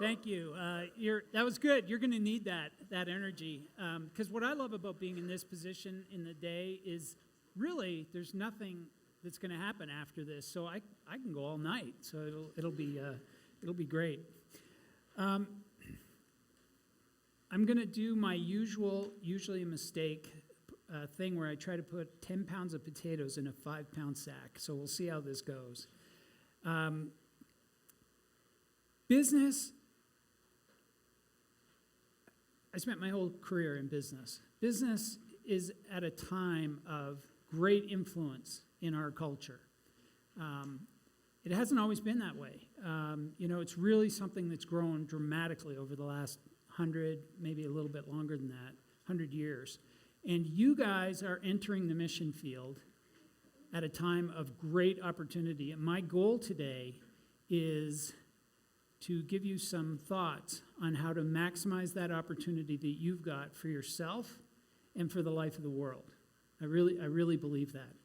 Thank you. That was good. You're going to need that energy. Because what I love about being in this position in the day is really there's nothing that's going to happen after this. So I can go all night. So it'll be great. I'm going to do my usually a mistake thing where I try to put 10 pounds of potatoes in a 5-pound sack. So we'll see how this goes. Business. I spent my whole career in business. Business is at a time of great influence in our culture. It hasn't always been that way. It's really something that's grown dramatically over the last 100, maybe a little bit longer than that, 100 years. And you guys are entering the mission field at a time of great opportunity. And my goal today is to give you some thoughts on how to maximize that opportunity that you've got for yourself and for the life of the world. I really believe that.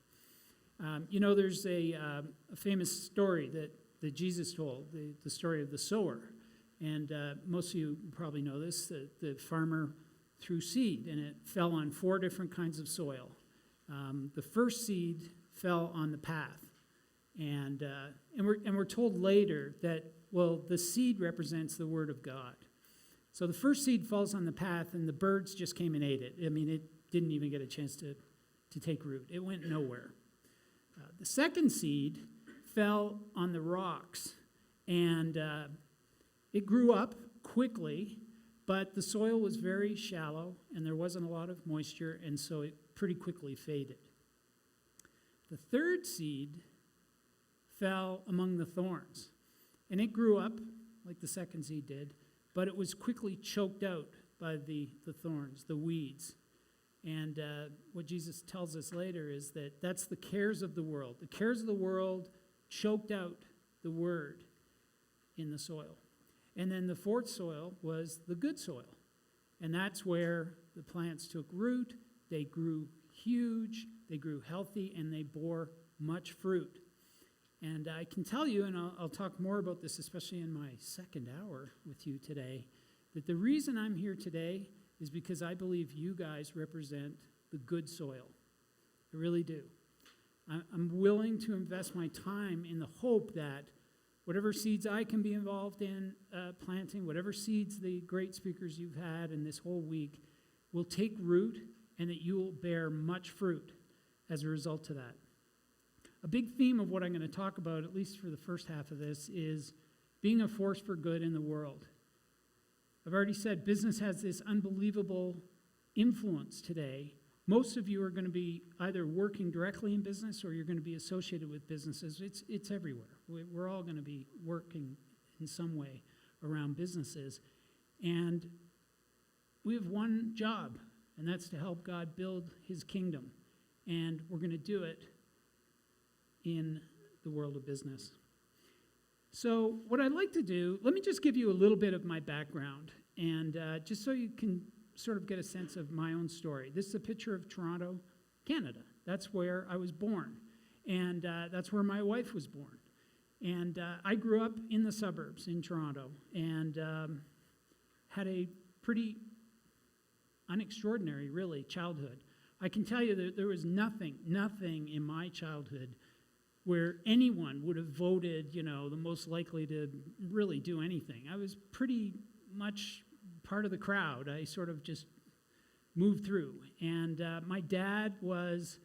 There's a famous story that Jesus told, the story of the sower. And most of you probably know this. The farmer threw seed, and it fell on 4 different kinds of soil. The first seed fell on the path. And we're told later that, well, the seed represents the Word of God. So the first seed falls on the path, and the birds just came and ate it. I mean, it didn't even get a chance to take root. It went nowhere. The second seed fell on the rocks, and it grew up quickly, but the soil was very shallow, and there wasn't a lot of moisture, and so it pretty quickly faded. The third seed fell among the thorns. And it grew up like the second seed did, but it was quickly choked out by the thorns, the weeds. And what Jesus tells us later is that that's the cares of the world. The cares of the world choked out the word in the soil. And then the fourth soil was the good soil. And that's where the plants took root, they grew huge, they grew healthy, and they bore much fruit. And I can tell you, and I'll talk more about this, especially in my second hour with you today, that the reason I'm here today is because I believe you guys represent the good soil. I really do. I'm willing to invest my time in the hope that whatever seeds I can be involved in planting, whatever seeds the great speakers you've had in this whole week will take root, and that you will bear much fruit as a result of that. A big theme of what I'm going to talk about, at least for the first half of this, is being a force for good in the world. I've already said business has this unbelievable influence today. Most of you are going to be either working directly in business or you're going to be associated with businesses. It's everywhere. We're all going to be working in some way around businesses. And we have one job, and that's to help God build his kingdom. And we're going to do it in the world of business. So what I'd like to do, let me just give you a little bit of my background, and just so you can sort of get a sense of my own story. This is a picture of Toronto, Canada. That's where I was born, and that's where my wife was born. And I grew up in the suburbs in Toronto, and had a pretty unextraordinary, really, childhood. I can tell you that there was nothing in my childhood where anyone would have voted, the most likely to really do anything. I was pretty much part of the crowd. I sort of just moved through. And my dad was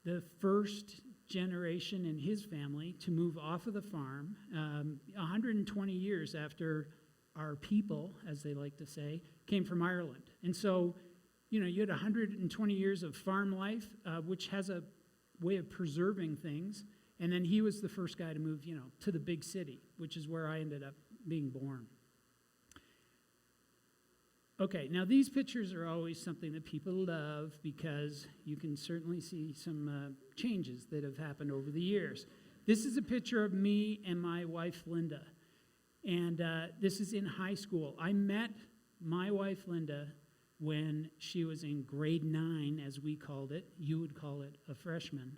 the first generation in his family to move off of the farm 120 years after our people, as they like to say, came from Ireland. And so, you had 120 years of farm life, which has a way of preserving things. And then he was the first guy to move, to the big city, which is where I ended up being born. Okay, now these pictures are always something that people love because you can certainly see some changes that have happened over the years. This is a picture of me and my wife, Linda. And this is in high school. I met my wife, Linda, when she was in grade 9, as we called it. You would call it a freshman.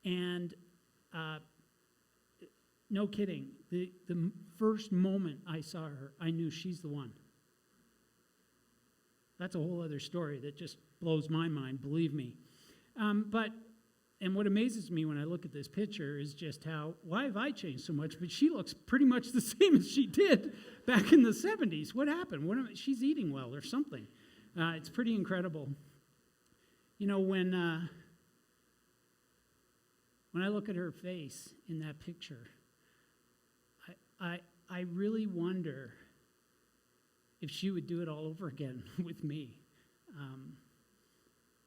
And no kidding, the first moment I saw her, I knew she's the one. That's a whole other story that just blows my mind, believe me. And what amazes me when I look at this picture is just why have I changed so much? But she looks pretty much the same as she did back in the 70s. What happened? She's eating well or something. It's pretty incredible. You know, when I look at her face in that picture, I really wonder if she would do it all over again with me.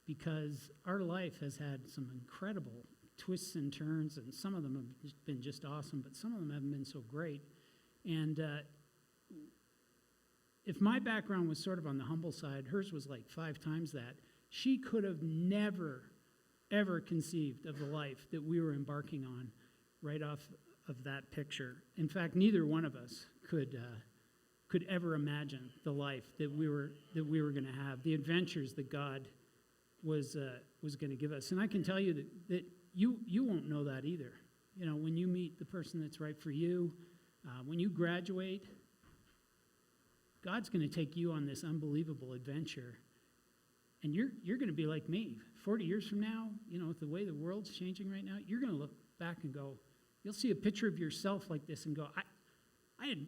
Because our life has had some incredible twists and turns, and some of them have been just awesome, but some of them haven't been so great. And if my background was sort of on the humble side, hers was like 5 times that. She could have never, ever conceived of the life that we were embarking on right off of that picture. In fact, neither one of us could ever imagine the life that we were going to have, the adventures that God was going to give us. And I can tell you that you won't know that either. You know, when you meet the person that's right for you, when you graduate, God's going to take you on this unbelievable adventure. And you're going to be like me. 40 years from now, you know, with the way the world's changing right now, you're going to look back and go, you'll see a picture of yourself like this and go, I had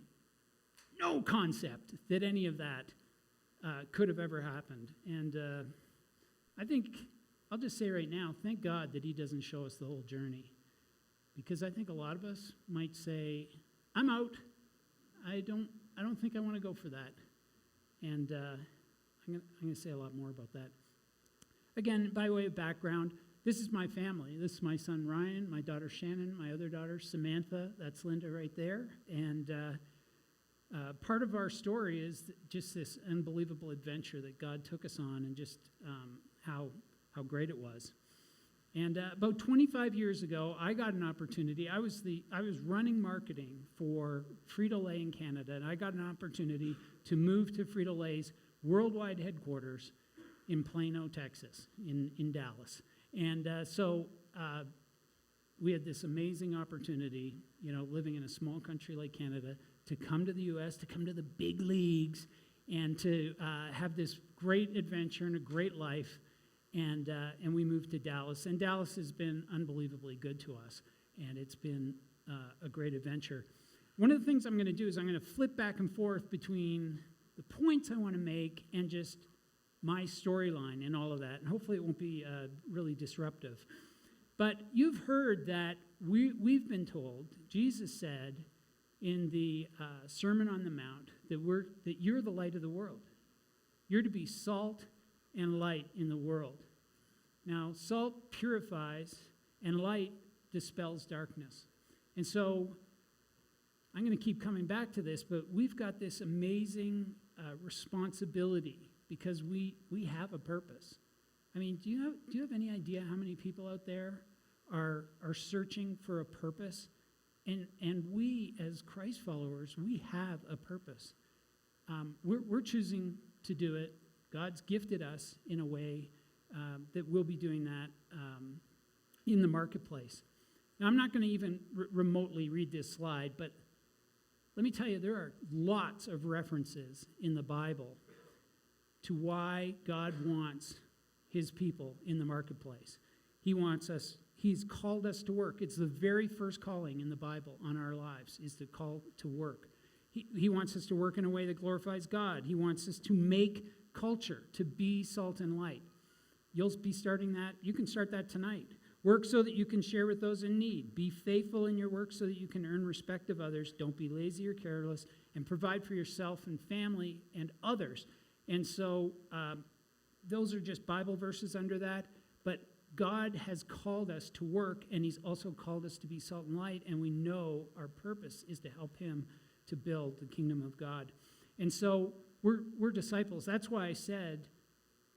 no concept that any of that could have ever happened. And I think, I'll just say right now, thank God that he doesn't show us the whole journey. Because I think a lot of us might say, I'm out. I don't think I want to go for that. And I'm going to say a lot more about that. Again, by way of background, this is my family. This is my son Ryan, my daughter Shannon, my other daughter Samantha. That's Linda right there. And part of our story is just this unbelievable adventure that God took us on, and just how great it was. And about 25 years ago, I got an opportunity. I was running marketing for Frito-Lay in Canada, and I got an opportunity to move to Frito-Lay's worldwide headquarters in Plano, Texas, in Dallas. And so we had this amazing opportunity, you know, living in a small country like Canada, to come to the U.S., to come to the big leagues, and to have this great adventure and a great life. And we moved to Dallas. And Dallas has been unbelievably good to us, and it's been a great adventure. One of the things I'm going to do is I'm going to flip back and forth between the points I want to make and just my storyline and all of that. And hopefully it won't be really disruptive. But you've heard that we've been told, Jesus said in the Sermon on the Mount, that you're the light of the world. You're to be salt and light in the world. Now, salt purifies, and light dispels darkness. And so I'm going to keep coming back to this, but we've got this amazing responsibility because we have a purpose. I mean, do you have any idea how many people out there are searching for a purpose? And we, as Christ followers, we have a purpose. We're choosing to do it. God's gifted us in a way that we'll be doing that in the marketplace. Now, I'm not going to even remotely read this slide, but let me tell you, there are lots of references in the Bible to why God wants his people in the marketplace. He wants us, he's called us to work. It's the very first calling in the Bible on our lives, is the call to work. He wants us to work in a way that glorifies God. He wants us to make culture, to be salt and light. You'll be starting that. You can start that tonight. Work so that you can share with those in need. Be faithful in your work so that you can earn respect of others. Don't be lazy or careless, and provide for yourself and family and others. And so those are just Bible verses under that. But God has called us to work, and he's also called us to be salt and light, and we know our purpose is to help him to build the kingdom of God. And so we're disciples. That's why I said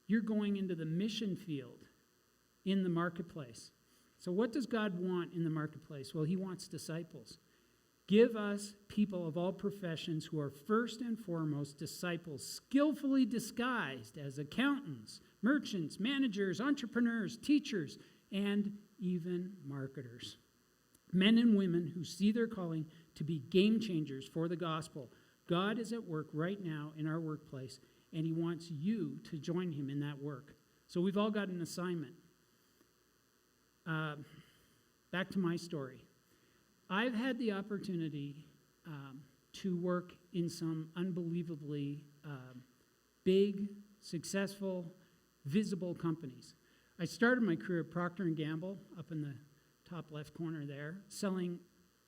you're going into the mission field in the marketplace. So what does God want in the marketplace? Well, he wants disciples. Give us people of all professions who are first and foremost disciples, skillfully disguised as accountants, merchants, managers, entrepreneurs, teachers, and even marketers. Men and women who see their calling to be game changers for the gospel. God is at work right now in our workplace, and he wants you to join him in that work. So we've all got an assignment. Back to my story. I've had the opportunity to work in some unbelievably big, successful, visible companies. I started my career at Procter & Gamble, up in the top left corner there, selling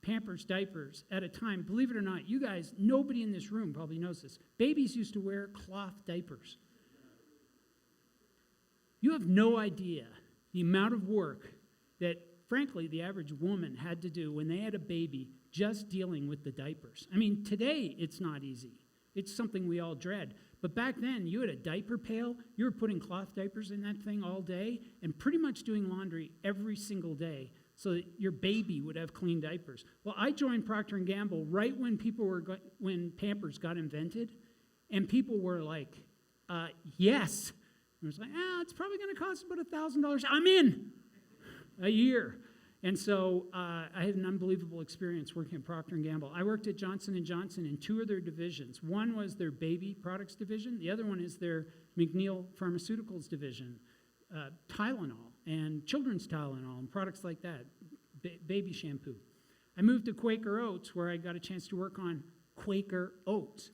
Pampers diapers at a time, believe it or not, you guys, nobody in this room probably knows this. Babies used to wear cloth diapers. You have no idea the amount of work that, frankly, the average woman had to do when they had a baby just dealing with the diapers. I mean, today it's not easy. It's something we all dread. But back then, you had a diaper pail, you were putting cloth diapers in that thing all day and pretty much doing laundry every single day so that your baby would have clean diapers. Well, I joined Procter & Gamble right when when Pampers got invented, and people were like, yes. And I was like, it's probably going to cost about $1,000. I'm in a year. And so I had an unbelievable experience working at Procter & Gamble. I worked at Johnson & Johnson in two of their divisions. One was their baby products division. The other one is their McNeil Pharmaceuticals division, Tylenol and children's Tylenol and products like that, baby shampoo. I moved to Quaker Oats, where I got a chance to work on Quaker Oats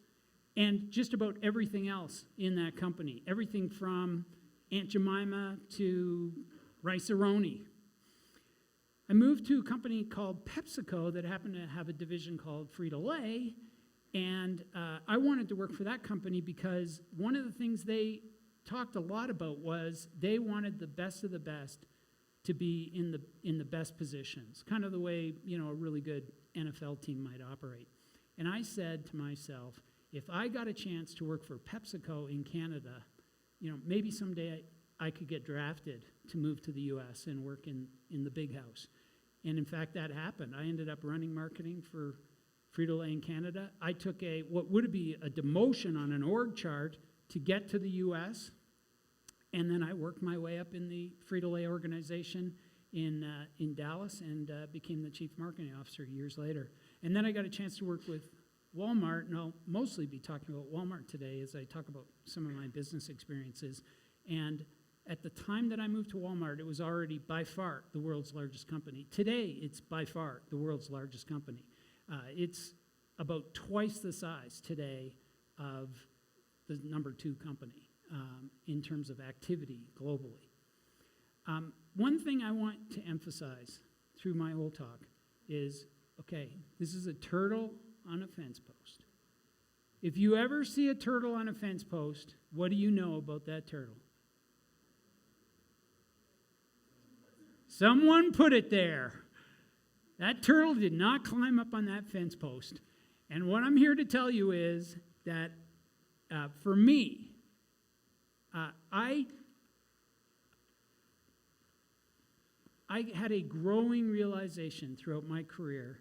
and just about everything else in that company, everything from Aunt Jemima to Rice-A-Roni. I moved to a company called PepsiCo that happened to have a division called Frito-Lay, and I wanted to work for that company because one of the things they talked a lot about was they wanted the best of the best to be in the best positions, kind of the way, a really good NFL team might operate. And I said to myself, if I got a chance to work for PepsiCo in Canada, maybe someday I could get drafted to move to the U.S. and work in the big house. And in fact, that happened. I ended up running marketing for Frito-Lay in Canada. I took what would be a demotion on an org chart to get to the U.S., and then I worked my way up in the Frito-Lay organization in Dallas and became the chief marketing officer years later. And then I got a chance to work with Walmart, and I'll mostly be talking about Walmart today as I talk about some of my business experiences. And at the time that I moved to Walmart, it was already by far the world's largest company. Today, it's by far the world's largest company. It's about twice the size today of the number 2 company in terms of activity globally. One thing I want to emphasize through my whole talk is, okay, this is a turtle on a fence post. If you ever see a turtle on a fence post, what do you know about that turtle? Someone put it there. That turtle did not climb up on that fence post. And what I'm here to tell you is that for me, I had a growing realization throughout my career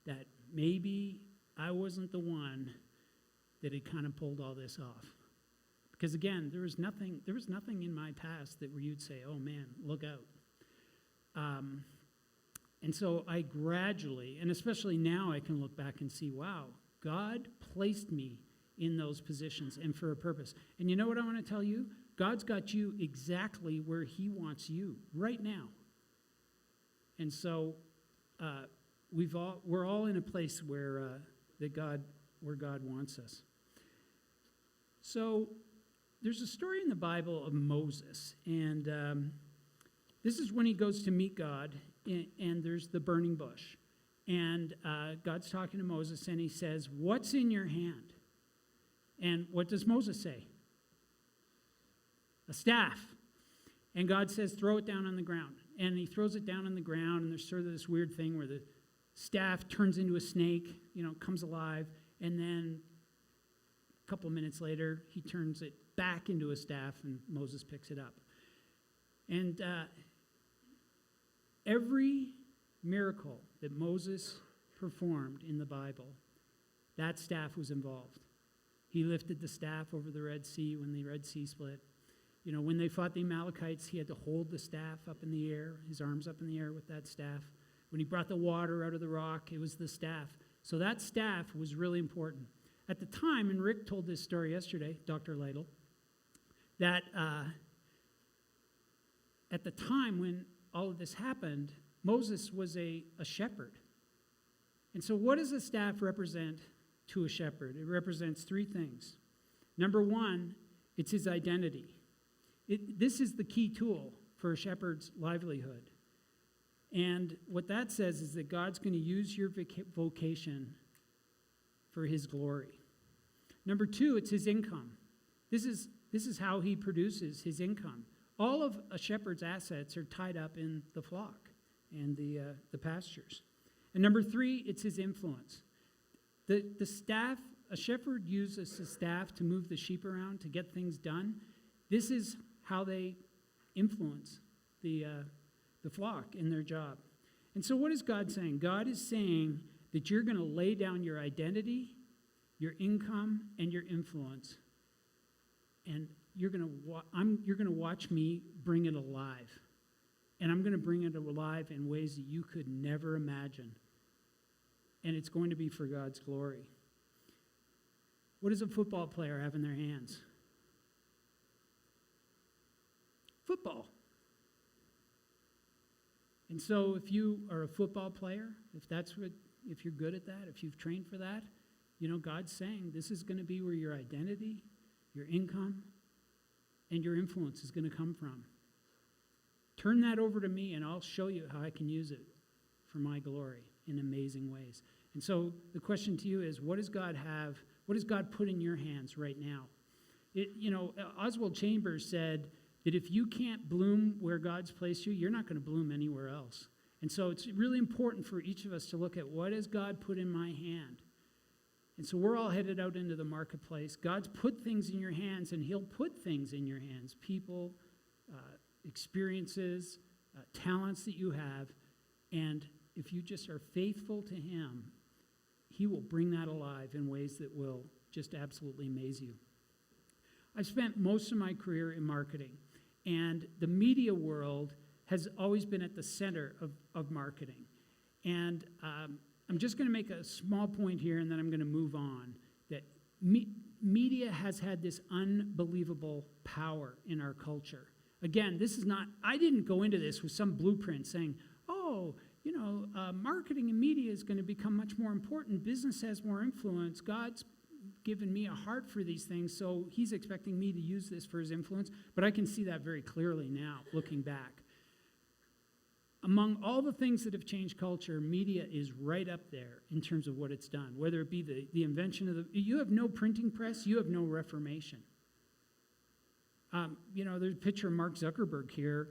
that maybe I wasn't the one that had kind of pulled all this off. Because again, there was nothing in my past that where you'd say, oh man, look out. And so I gradually, and especially now I can look back and see, wow, God placed me in those positions and for a purpose. And you know what I want to tell you? God's got you exactly where he wants you right now. And so we're all in a place where God wants us. So there's a story in the Bible of Moses, and this is when he goes to meet God, and there's the burning bush. And God's talking to Moses, and he says, "What's in your hand?" And what does Moses say? A staff. And God says, "Throw it down on the ground." And he throws it down on the ground, and there's sort of this weird thing where the staff turns into a snake, comes alive, and then a couple of minutes later, he turns it back into a staff, and Moses picks it up. And every miracle that Moses performed in the Bible, that staff was involved. He lifted the staff over the Red Sea when the Red Sea split. When they fought the Amalekites, he had to hold the staff up in the air, his arms up in the air with that staff. When he brought the water out of the rock, it was the staff. So that staff was really important. At the time, and Rick told this story yesterday, Dr. Lytle, that at the time when all of this happened, Moses was a shepherd. And so what does a staff represent to a shepherd? It represents three things. Number one, it's his identity. This is the key tool for a shepherd's livelihood. And what that says is that God's going to use your vocation for his glory. Number two, it's his income. This is how he produces his income. All of a shepherd's assets are tied up in the flock and the pastures. And number three, it's his influence. The staff, a shepherd uses the staff to move the sheep around, to get things done. This is how they influence the flock in their job. And so what is God saying? God is saying that you're going to lay down your identity, your income, and your influence. And you're going to watch me bring it alive. And I'm going to bring it alive in ways that you could never imagine. And it's going to be for God's glory. What does a football player have in their hands? Football. And so if you are a football player, if you're good at that, if you've trained for that, God's saying this is going to be where your identity, your income, and your influence is going to come from. Turn that over to me and I'll show you how I can use it for my glory in amazing ways. And so the question to you is, what does God put in your hands right now? Oswald Chambers said that if you can't bloom where God's placed you, you're not going to bloom anywhere else. And so it's really important for each of us to look at what has God put in my hand. And so we're all headed out into the marketplace. God's put things in your hands, and he'll put things in your hands, people, experiences, talents that you have. And if you just are faithful to him, he will bring that alive in ways that will just absolutely amaze you. I've spent most of my career in marketing, and the media world has always been at the center of marketing. And I'm just going to make a small point here, and then I'm going to move on, that media has had this unbelievable power in our culture. Again, I didn't go into this with some blueprint saying, marketing and media is going to become much more important. Business has more influence. God's given me a heart for these things, so he's expecting me to use this for his influence. But I can see that very clearly now, looking back. Among all the things that have changed culture, media is right up there in terms of what it's done, whether it be the invention of you have no printing press, you have no Reformation. There's a picture of Mark Zuckerberg here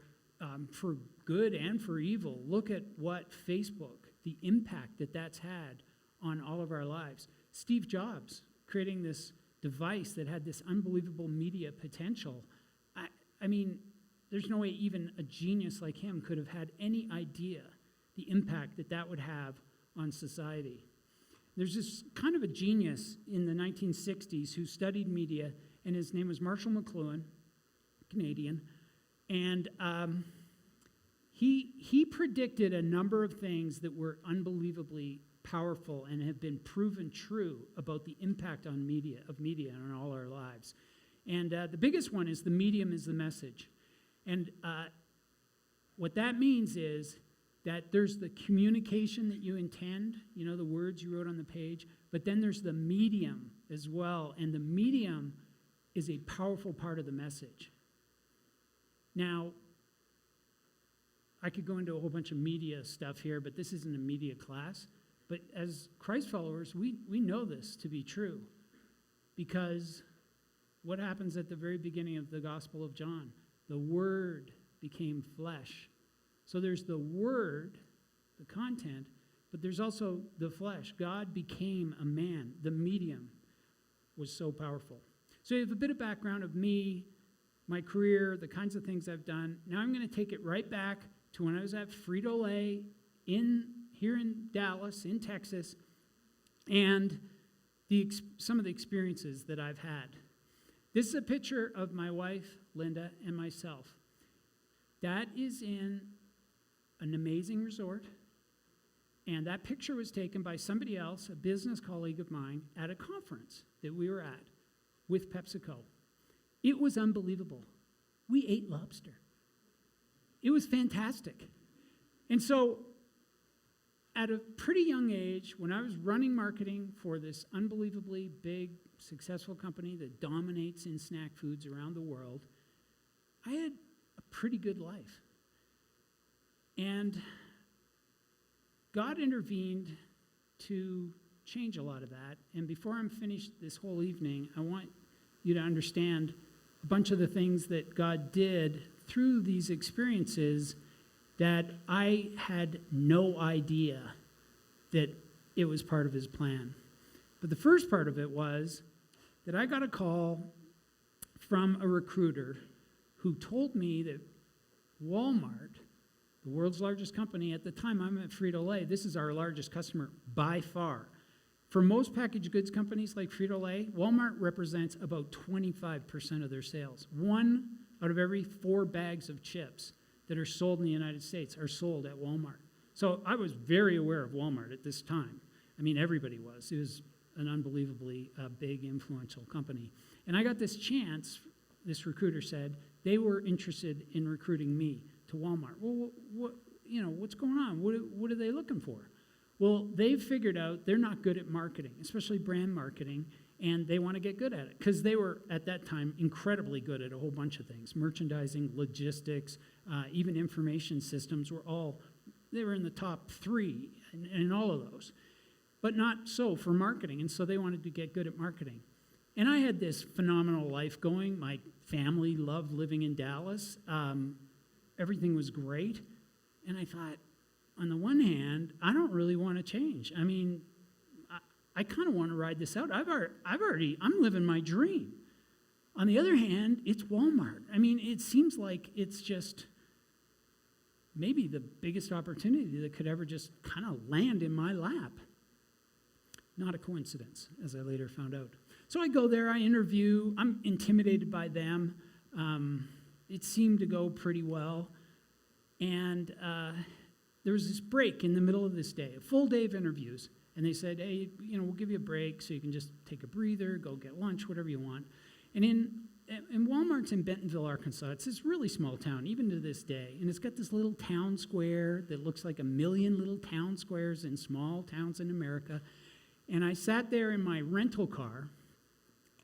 for good and for evil. Look at what Facebook, the impact that's had on all of our lives. Steve Jobs creating this device that had this unbelievable media potential. I mean, there's no way even a genius like him could have had any idea the impact that would have on society. There's this kind of a genius in the 1960s who studied media, and his name was Marshall McLuhan, Canadian, and he predicted a number of things that were unbelievably powerful and have been proven true about the impact of media on all our lives. And the biggest one is the medium is the message. And what that means is that there's the communication that you intend, the words you wrote on the page, but then there's the medium as well. And the medium is a powerful part of the message. Now, I could go into a whole bunch of media stuff here, but this isn't a media class. But as Christ followers, we know this to be true. Because what happens at the very beginning of the Gospel of John? The Word became flesh. So there's the Word, the content, but there's also the flesh. God became a man. The medium was so powerful. So you have a bit of background of me, my career, the kinds of things I've done. Now I'm going to take it right back to when I was at Frito-Lay here in Dallas, in Texas, and some of the experiences that I've had. This is a picture of my wife, Linda, and myself. That is in an amazing resort And that picture was taken by somebody else, a business colleague of mine, at a conference that we were at with PepsiCo. It was unbelievable. We ate lobster. It was fantastic. And so at a pretty young age, when I was running marketing for this unbelievably big, successful company that dominates in snack foods around the world, I had a pretty good life. And God intervened to change a lot of that. And before I'm finished this whole evening, I want you to understand a bunch of the things that God did through these experiences that I had no idea that it was part of his plan. But the first part of it was that I got a call from a recruiter who told me that Walmart, the world's largest company, at the time I'm at Frito-Lay, this is our largest customer by far. For most packaged goods companies like Frito-Lay, Walmart represents about 25% of their sales. 1 out of every 4 bags of chips that are sold in the United States are sold at Walmart. So I was very aware of Walmart at this time. I mean, everybody was. It was an unbelievably big, influential company. And I got this chance, this recruiter said, they were interested in recruiting me to Walmart. Well, what's going on? What are they looking for? Well, they've figured out they're not good at marketing, especially brand marketing, and they want to get good at it because they were, at that time, incredibly good at a whole bunch of things. Merchandising, logistics, even information systems they were in the top 3 in all of those. But not so for marketing, and so they wanted to get good at marketing. And I had this phenomenal life going. My family loved living in Dallas. Everything was great. And I thought, on the one hand, I don't really want to change. I mean, I kind of want to ride this out. I'm living my dream. On the other hand, it's Walmart. I mean, it seems like it's just maybe the biggest opportunity that could ever just kind of land in my lap. Not a coincidence, as I later found out. So I go there, I interview, I'm intimidated by them. It seemed to go pretty well. And there was this break in the middle of this day, a full day of interviews. And they said, hey, we'll give you a break so you can just take a breather, go get lunch, whatever you want. And in Walmart's in Bentonville, Arkansas. It's this really small town, even to this day. And it's got this little town square that looks like a million little town squares in small towns in America. And I sat there in my rental car,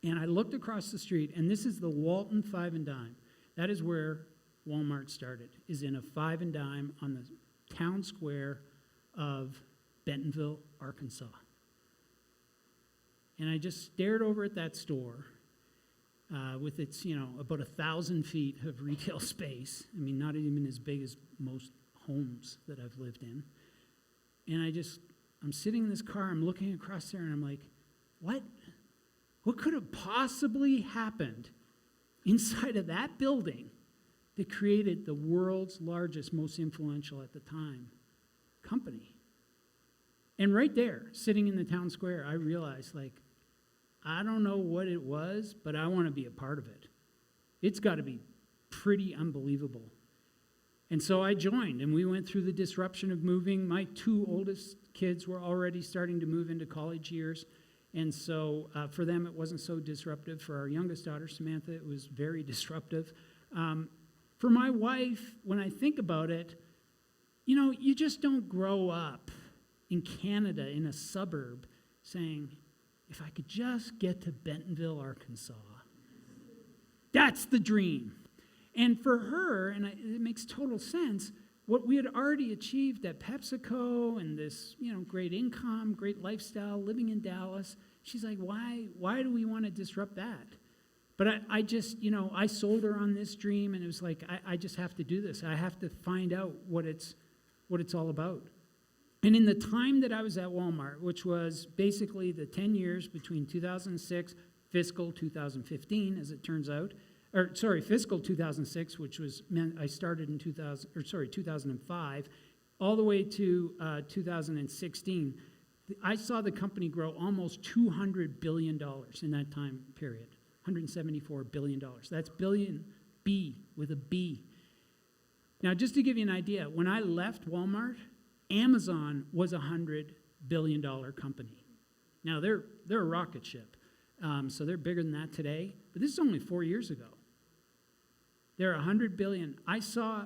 and I looked across the street, and this is the Walton 5 and Dime. That is where Walmart started, is in a 5 and Dime on the town square of Bentonville, Arkansas. And I just stared over at that store with its, about 1,000 feet of retail space. I mean, not even as big as most homes that I've lived in. And I'm sitting in this car, I'm looking across there, and I'm like, what? What could have possibly happened inside of that building that created the world's largest, most influential at the time company? And right there, sitting in the town square, I realized, I don't know what it was, but I want to be a part of it. It's got to be pretty unbelievable. And so I joined, and we went through the disruption of moving. My 2 oldest kids were already starting to move into college years, and so for them it wasn't so disruptive. For our youngest daughter, Samantha, it was very disruptive. For my wife, when I think about it, you just don't grow up in Canada in a suburb saying, if I could just get to Bentonville, Arkansas, that's the dream. And for her, and it makes total sense, what we had already achieved at PepsiCo and this, great income, great lifestyle, living in Dallas, she's like, why do we want to disrupt that? But I just, I sold her on this dream, and it was like, I just have to do this. I have to find out what it's all about. And in the time that I was at Walmart, which was basically the 10 years between 2006, fiscal 2015, as it turns out, fiscal 2006, which meant I started in 2005, all the way to 2016, I saw the company grow almost $200 billion in that time period, $174 billion. That's billion, B, with a B. Now, just to give you an idea, when I left Walmart, Amazon was a $100 billion company. Now, they're a rocket ship, so they're bigger than that today, but this is only 4 years ago. They're $100 billion. I saw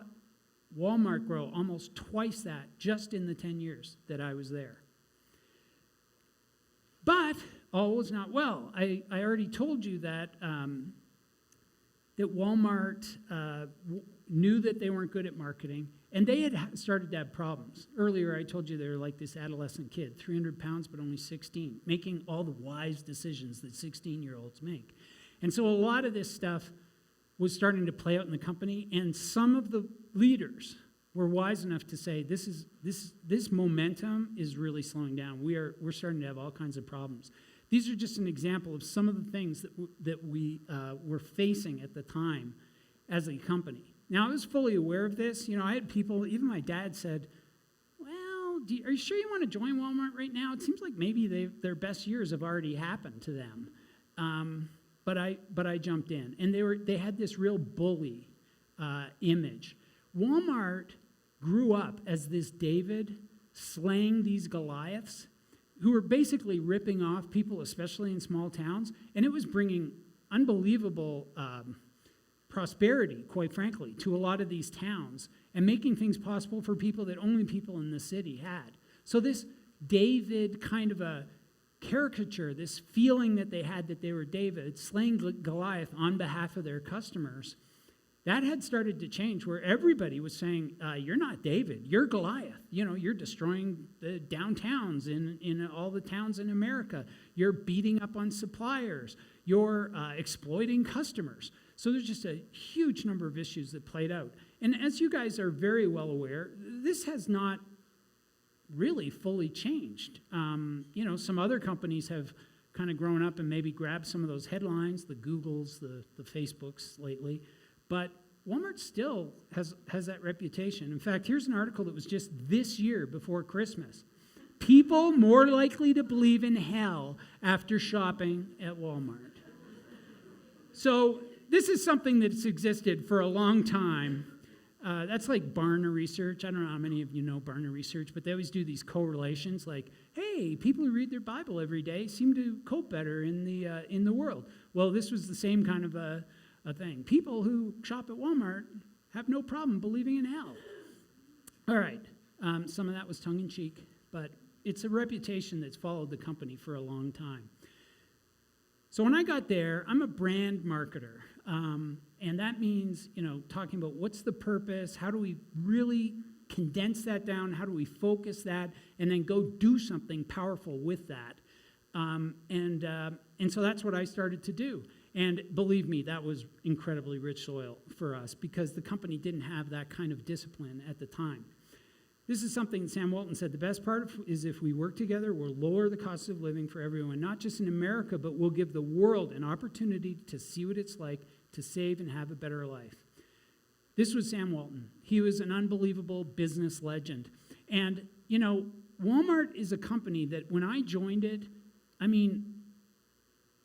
Walmart grow almost twice that just in the 10 years that I was there. But all was not well. I already told you that that Walmart knew that they weren't good at marketing, and they had started to have problems. Earlier, I told you they were like this adolescent kid, 300 pounds but only 16, making all the wise decisions that 16-year-olds make. And so a lot of this stuff was starting to play out in the company, and some of the leaders were wise enough to say, this momentum is really slowing down. We're starting to have all kinds of problems. These are just an example of some of the things that we were facing at the time as a company. Now, I was fully aware of this. You know, I had people, even my dad said, well, are you sure you want to join Walmart right now? It seems like maybe their best years have already happened to them. But I jumped in, and they had this real bully image. Walmart grew up as this David slaying these Goliaths who were basically ripping off people, especially in small towns, and it was bringing unbelievable prosperity, quite frankly, to a lot of these towns and making things possible for people that only people in the city had. So this David kind of a caricature, this feeling that they had that they were David, slaying Goliath on behalf of their customers, that had started to change where everybody was saying, you're not David, you're Goliath. You know, you're destroying the downtowns in all the towns in America. You're beating up on suppliers. You're exploiting customers. So there's just a huge number of issues that played out. And as you guys are very well aware, this has not really fully changed. You know, some other companies have kind of grown up and maybe grabbed some of those headlines, the Googles, the Facebooks lately. But Walmart still has that reputation. In fact, here's an article that was just this year before Christmas. People more likely to believe in hell after shopping at Walmart. So this is something that's existed for a long time. That's like Barna Research. I don't know how many of you know Barna Research, but they always do these correlations like, hey, people who read their Bible every day seem to cope better in the world. Well, this was the same kind of a thing. People who shop at Walmart have no problem believing in hell. All right, some of that was tongue-in-cheek, but it's a reputation that's followed the company for a long time. So when I got there, I'm a brand marketer, and that means, you know, talking about what's the purpose, how do we really condense that down, how do we focus that, and then go do something powerful with that. And so that's what I started to do. And believe me, that was incredibly rich soil for us because the company didn't have that kind of discipline at the time. This is something Sam Walton said, the best part is if we work together, we'll lower the cost of living for everyone, not just in America, but we'll give the world an opportunity to see what it's like to save and have a better life. This was Sam Walton. He was an unbelievable business legend. And, you know, Walmart is a company that when I joined it, I mean,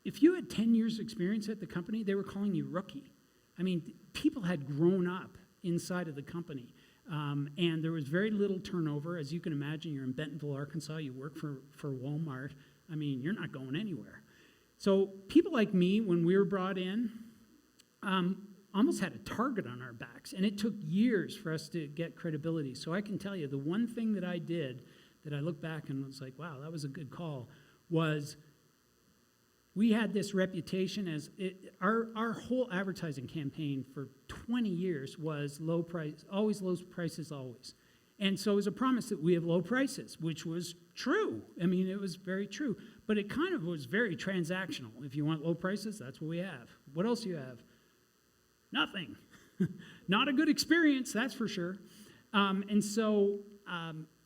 if you had 10 years experience at the company, they were calling you rookie. I mean, people had grown up inside of the company. And there was very little turnover. As you can imagine, you're in Bentonville, Arkansas. You work for Walmart. I mean, you're not going anywhere. So people like me, when we were brought in, almost had a target on our backs. And it took years for us to get credibility. So I can tell you, the one thing that I did that I look back and was like, wow, that was a good call, was we had this reputation as our whole advertising campaign for 20 years was low price, always low prices, always. And so it was a promise that we have low prices, which was true. I mean, it was very true. But it kind of was very transactional. If you want low prices, that's what we have. What else do you have? Nothing. Not a good experience, that's for sure. And so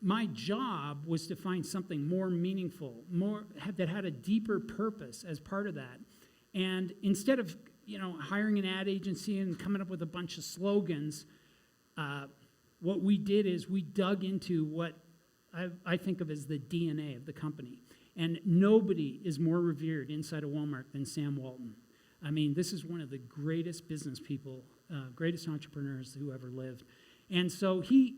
my job was to find something more meaningful, that had a deeper purpose as part of that. And instead of, you know, hiring an ad agency and coming up with a bunch of slogans, what we did is we dug into what I think of as the DNA of the company. And nobody is more revered inside of Walmart than Sam Walton. I mean, this is one of the greatest business people, greatest entrepreneurs who ever lived. And so he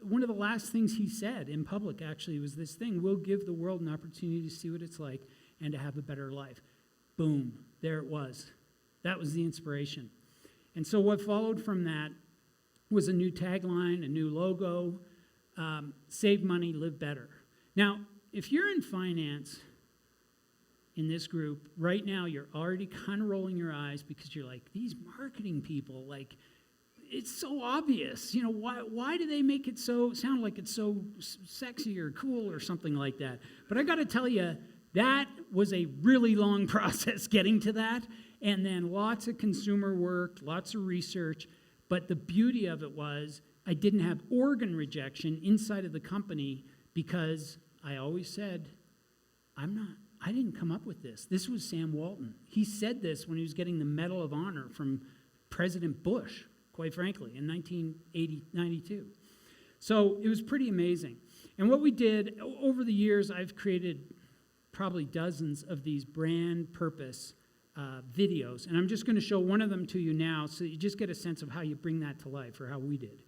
one of the last things he said in public actually was this thing: we'll give the world an opportunity to see what it's like and to have a better life. Boom, there it was. That was the inspiration. And so what followed from that was a new tagline, a new logo, save money, live better. Now, if you're in finance in this group, right now you're already kind of rolling your eyes because you're like, these marketing people, like, it's so obvious. You know, why do they make it sound like it's so sexy or cool or something like that? But I got to tell you, that was a really long process getting to that, and then lots of consumer work, lots of research. But the beauty of it was I didn't have organ rejection inside of the company because I always said, I didn't come up with this. This was Sam Walton. He said this when he was getting the Medal of Honor from President Bush, quite frankly, in 1992. So it was pretty amazing. And what we did, over the years, I've created probably dozens of these brand purpose videos. And I'm just going to show one of them to you now so you just get a sense of how you bring that to life, or how we did.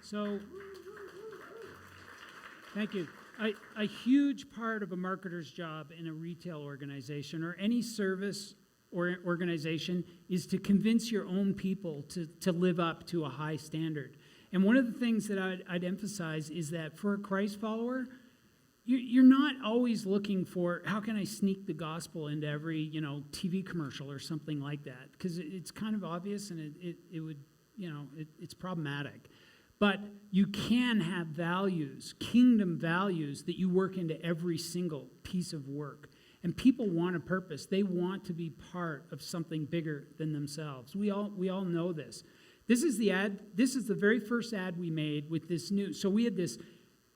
So, thank you. A huge part of a marketer's job in a retail organization or any service or organization is to convince your own people to live up to a high standard. And one of the things that I'd emphasize is that for a Christ follower, you're not always looking for, how can I sneak the gospel into every, TV commercial or something like that? Because it's kind of obvious and it would, it's problematic. But you can have values, kingdom values, that you work into every single piece of work. And people want a purpose. They want to be part of something bigger than themselves. We all know this. This is the ad. This is the very first ad we made with this new. So we had this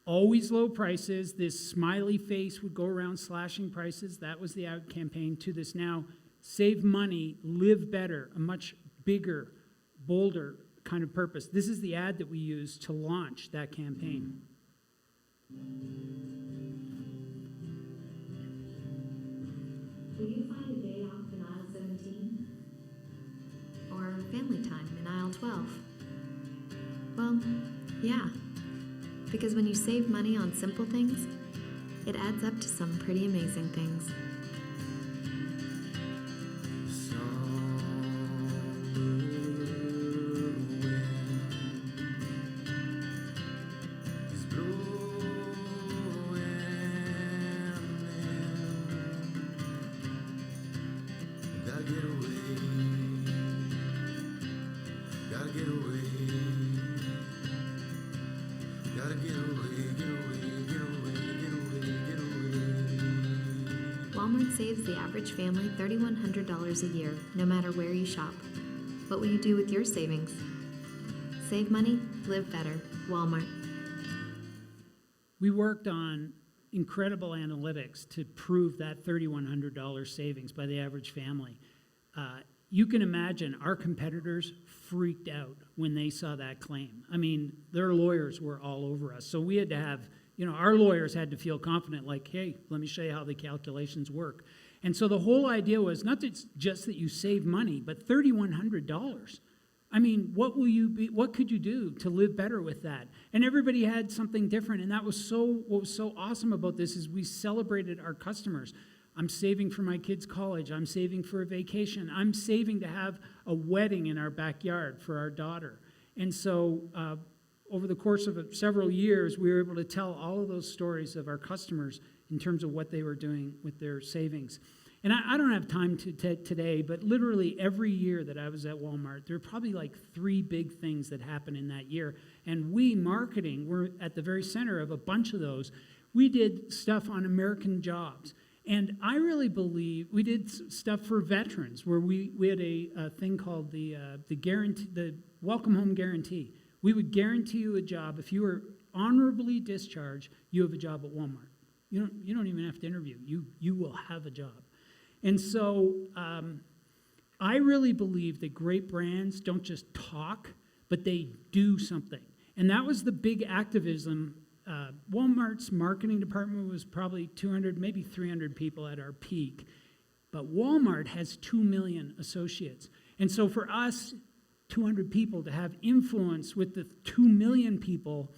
always low prices. This smiley face would go around slashing prices. That was the ad campaign, to this now save money, live better, a much bigger, bolder kind of purpose. This is the ad that we used to launch that campaign. Will you find a day off in aisle 17? Or family time in aisle 12? Well, yeah. Because when you save money on simple things, it adds up to some pretty amazing things. Walmart saves the average family $3,100 a year, no matter where you shop. What will you do with your savings? Save money, live better. Walmart. We worked on incredible analytics to prove that $3,100 savings by the average family. You can imagine our competitors freaked out when they saw that claim. I mean, their lawyers were all over us. So we had to have, our lawyers had to feel confident, like, hey, let me show you how the calculations work. And so the whole idea was not just that you save money, but $3,100. I mean, what could you do to live better with that? And everybody had something different. And what was so awesome about this is we celebrated our customers. I'm saving for my kids' college. I'm saving for a vacation. I'm saving to have a wedding in our backyard for our daughter. And so over the course of several years, we were able to tell all of those stories of our customers in terms of what they were doing with their savings. And I don't have time today, but literally every year that I was at Walmart, there were probably like 3 big things that happened in that year. And we, marketing, were at the very center of a bunch of those. We did stuff on American jobs. And I really believe we did stuff for veterans, where we had a thing called the Welcome Home Guarantee. We would guarantee you a job. If you were honorably discharged, you have a job at Walmart. You don't even have to interview. You will have a job. And so I really believe that great brands don't just talk, but they do something. And that was the big activism. Walmart's marketing department was probably 200, maybe 300 people at our peak. But Walmart has 2 million associates. And so for us, 200 people to have influence with the 2 million people,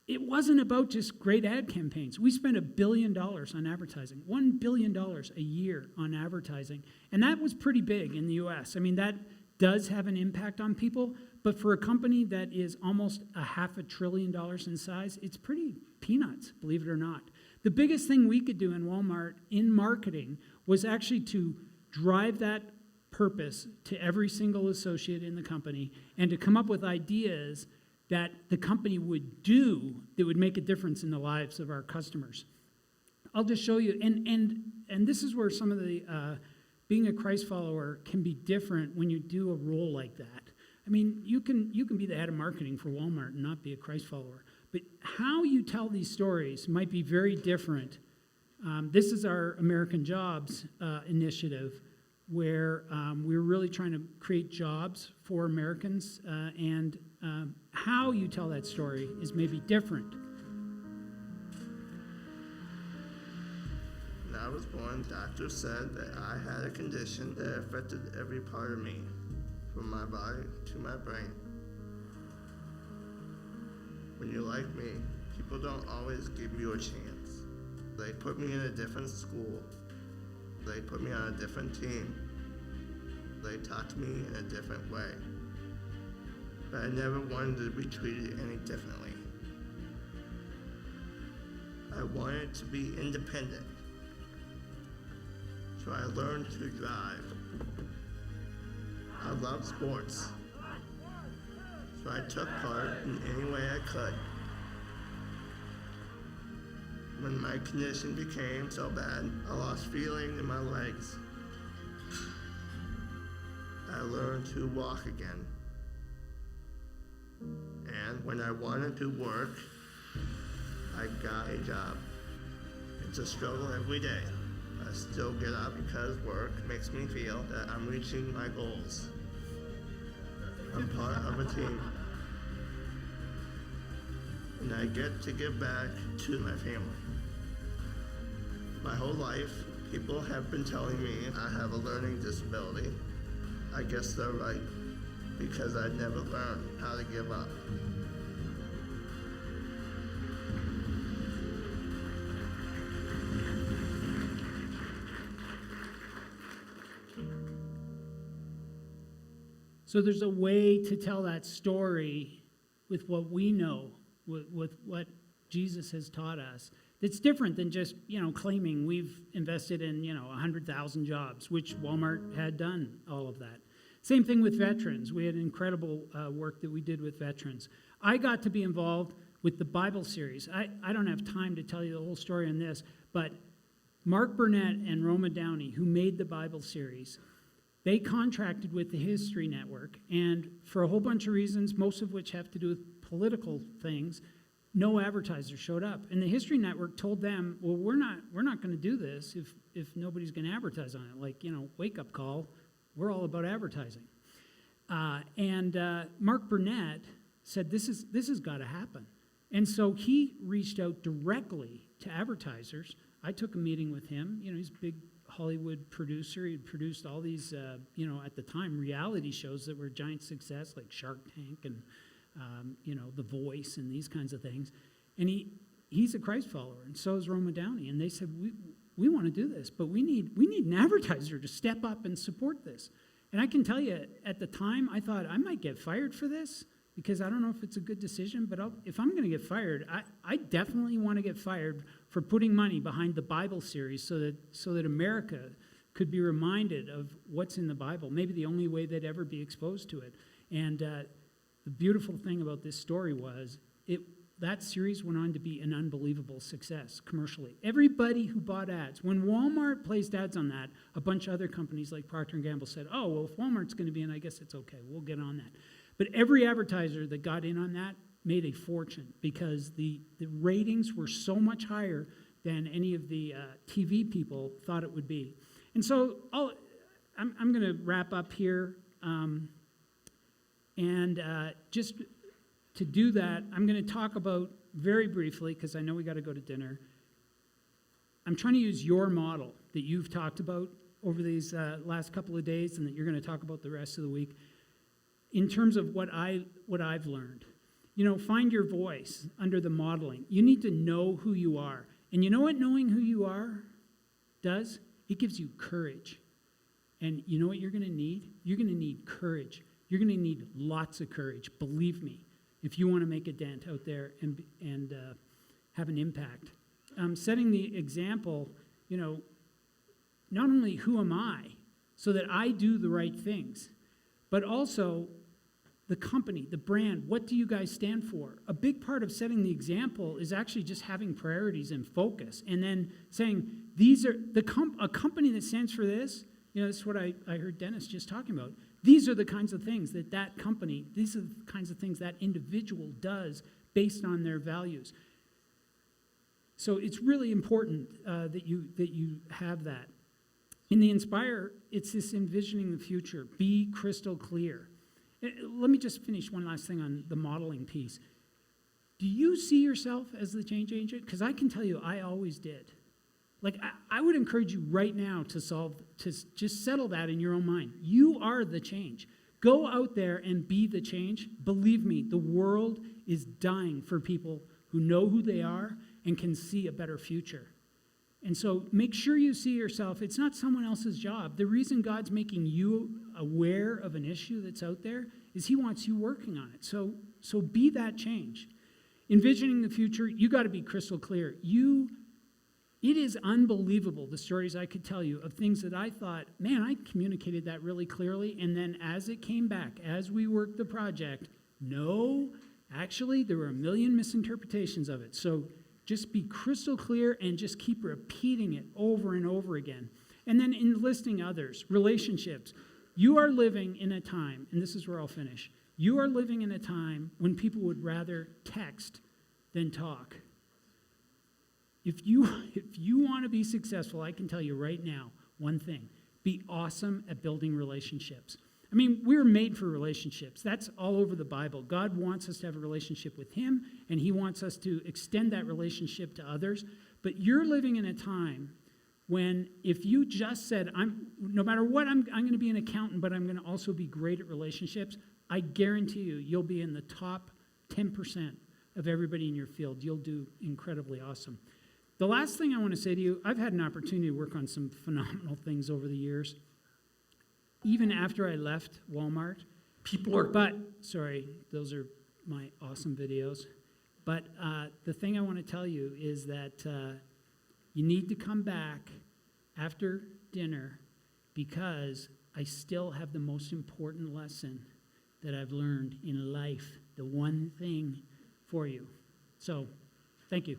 it wasn't about just great ad campaigns. We spent $1 billion on advertising, $1 billion a year on advertising. And that was pretty big in the US. I mean, that does have an impact on people, but for a company that is almost $500 billion in size, it's pretty peanuts, believe it or not. The biggest thing we could do in Walmart in marketing was actually to drive that purpose to every single associate in the company and to come up with ideas that the company would do that would make a difference in the lives of our customers. I'll just show you, and this is where some of the being a Christ follower can be different when you do a role like that. I mean, you can be the head of marketing for Walmart and not be a Christ follower, but how you tell these stories might be very different. This is our American Jobs initiative, where we're really trying to create jobs for Americans, and how you tell that story is maybe different. When I was born, doctors said that I had a condition that affected every part of me, from my body to my brain. When you're like me, people don't always give you a chance. They put me in a different school. They put me on a different team. They taught to me in a different way. But I never wanted to be treated any differently. I wanted to be independent. So I learned to drive. I love sports. So I took part in any way I could. When my condition became so bad, I lost feeling in my legs. I learned to walk again. And when I wanted to work, I got a job. It's a struggle every day. I still get up because work makes me feel that I'm reaching my goals. I'm part of a team. And I get to give back to my family. My whole life, people have been telling me I have a learning disability. I guess they're right, because I never learned how to give up. So there's a way to tell that story with what we know, with what Jesus has taught us. It's different than just, claiming we've invested in, 100,000 jobs, which Walmart had done all of that. Same thing with veterans. We had incredible work that we did with veterans. I got to be involved with the Bible series. I don't have time to tell you the whole story on this, but Mark Burnett and Roma Downey, who made the Bible series, they contracted with the History Network, and for a whole bunch of reasons, most of which have to do with political things, no advertisers showed up. And the History Network told them, well, we're not going to do this if nobody's going to advertise on it. Wake up call. We're all about advertising. And Mark Burnett said, this has got to happen. And so he reached out directly to advertisers. I took a meeting with him. He's a big Hollywood producer. He had produced all these, at the time, reality shows that were a giant success, like Shark Tank and, The Voice and these kinds of things. And he's a Christ follower, and so is Roma Downey. And they said, we want to do this, but we need an advertiser to step up and support this. And I can tell you, at the time, I thought I might get fired for this, because I don't know if it's a good decision, but if I'm going to get fired, I definitely want to get fired for putting money behind the Bible series so that America could be reminded of what's in the Bible, maybe the only way they'd ever be exposed to it. And the beautiful thing about this story was that series went on to be an unbelievable success commercially. Everybody who bought ads, when Walmart placed ads on that, a bunch of other companies like Procter & Gamble said, oh, well, if Walmart's going to be in, I guess it's okay. We'll get on that. But every advertiser that got in on that made a fortune because the ratings were so much higher than any of the TV people thought it would be. And so I'm going to wrap up here. Just to do that, I'm going to talk about very briefly, because I know we got to go to dinner. I'm trying to use your model that you've talked about over these last couple of days and that you're going to talk about the rest of the week in terms of what I've learned. Find your voice under the modeling. You need to know who you are. And you know what knowing who you are does? It gives you courage. And you know what you're going to need? You're going to need courage. You're going to need lots of courage, believe me, if you want to make a dent out there and have an impact. Setting the example, not only who am I, so that I do the right things, but also the company, the brand, what do you guys stand for? A big part of setting the example is actually just having priorities and focus, and then saying, these are a company that stands for this. This is what I heard Dennis just talking about. These are the kinds of things that company, these are the kinds of things that individual does based on their values. So it's really important that you have that. In the Inspire, it's this envisioning the future. Be crystal clear. Let me just finish one last thing on the modeling piece. Do you see yourself as the change agent? Because I can tell you, I always did. I would encourage you right now to just settle that in your own mind. You are the change. Go out there and be the change. Believe me, the world is dying for people who know who they are and can see a better future. And so make sure you see yourself. It's not someone else's job. The reason God's making you aware of an issue that's out there is he wants you working on it. So be that change. Envisioning the future, you got to be crystal clear. It is unbelievable, the stories I could tell you of things that I thought, man, I communicated that really clearly. And then as it came back, as we worked the project, no, actually, there were a million misinterpretations of it. So just be crystal clear and just keep repeating it over and over again. And then enlisting others, relationships. You are living in a time, and this is where I'll finish. You are living in a time when people would rather text than talk. If you want to be successful, I can tell you right now one thing. Be awesome at building relationships. I mean, we're made for relationships. That's all over the Bible. God wants us to have a relationship with him, and he wants us to extend that relationship to others. But you're living in a time when if you just said, no matter what, I'm going to be an accountant, but I'm going to also be great at relationships, I guarantee you'll be in the top 10% of everybody in your field. You'll do incredibly awesome. The last thing I want to say to you, I've had an opportunity to work on some phenomenal things over the years. Even after I left Walmart, People are, But, sorry, those are my awesome videos. But the thing I want to tell you is that you need to come back after dinner because I still have the most important lesson that I've learned in life, the one thing for you. So, thank you.